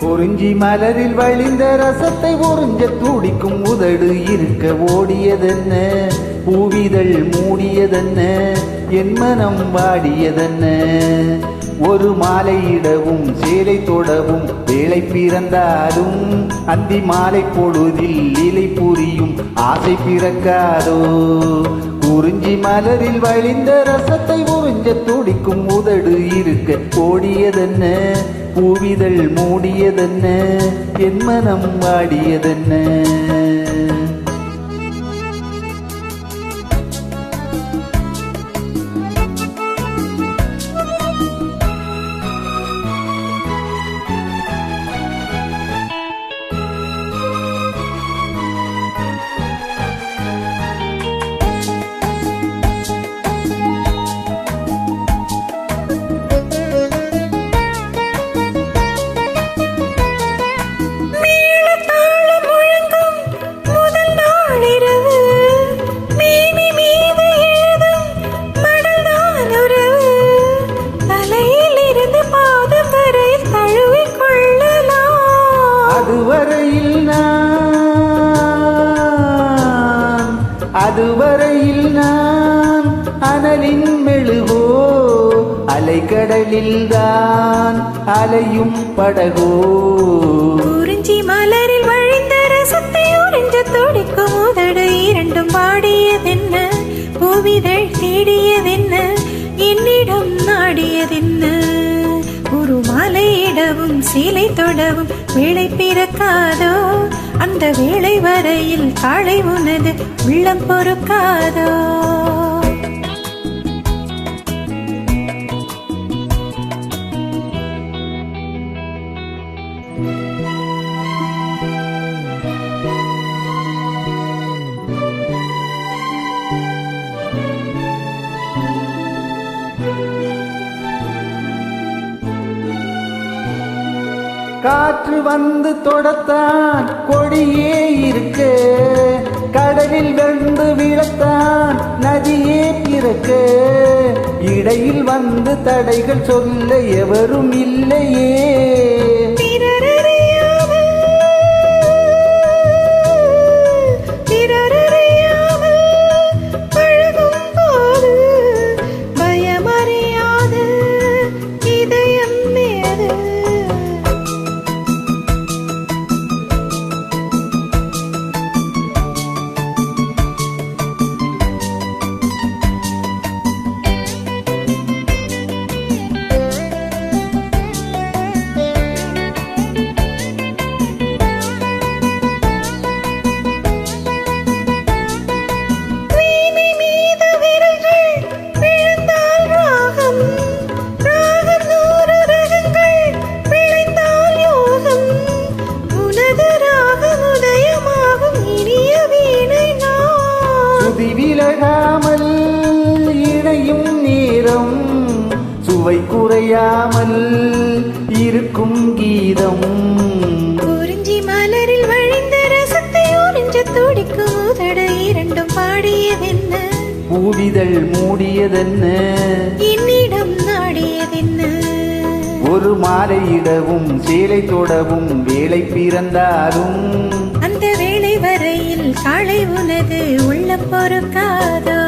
குறிஞ்சி மலரில் வழிந்த ரசத்தை உறிஞ்ச துடிக்கும் உதடு இருக்க ஓடியதென்ன, பூவிதழ் மூடியதென்ன, என் மனம் வாடியதென்ன. ஒரு மாலையிடவும் சேலை தொடவும் வேலை பிறந்தாலும் அந்தி மாலை பொழுதில் இலை புரியும் ஆசை பிறக்காதோ. குறிஞ்சி மலரில் வழிந்த ரசத்தை உறிஞ்ச துடிக்கும் உதடு இருக்க ஓடியதென்ன, பூவிதழ் மூடியதென்ன, என் மனம் வாடியதென்ன. அதுவரையில் நான் அனலின் மெழுகோ, அலைக்கடலில் தான் அலையும் படகோ. குறிஞ்சி மலரில் வழிந்த ரசத்தை உறிஞ்ச துடிக்கும் உதடு இரண்டும் பாடியதென்ன, பூவிதழ் தேடியதென்ன, என்னிடம் நாடியதென்ன. ஒரு மாலையிடவும் சீலை தொடவும் வேலை பிறக்காதோ, அந்த வேளை வரையில் காலை உனது உள்ளம் பொறுக்காதோ. காற்று வந்து தொடத்தான் கொடியே இருக்க, கடலில் வெந்து விழத்தான் நதியே பிறக்க. இடையில் வந்து தடைகள் சொல்ல எவரும் இல்லையே. விலகாமல் இணையும் நேரம் சுவை குறையாமல் இருக்கும் கீதம். குறிஞ்சி மலரில் வழிந்த ரசத்தை உறிஞ்ச துடிக்கும் உதடு இரண்டும் பாடியதென்ன, பூவிதழ் மூடியதென்ன, என்னிடம் நாடியதென்ன. ஒரு மாலையிடவும் சேலை தொடவும் வேலை பிறந்தாலும் அந்த வேளை வரையில் காலை உனது உள்ள பொறுக்காதோ.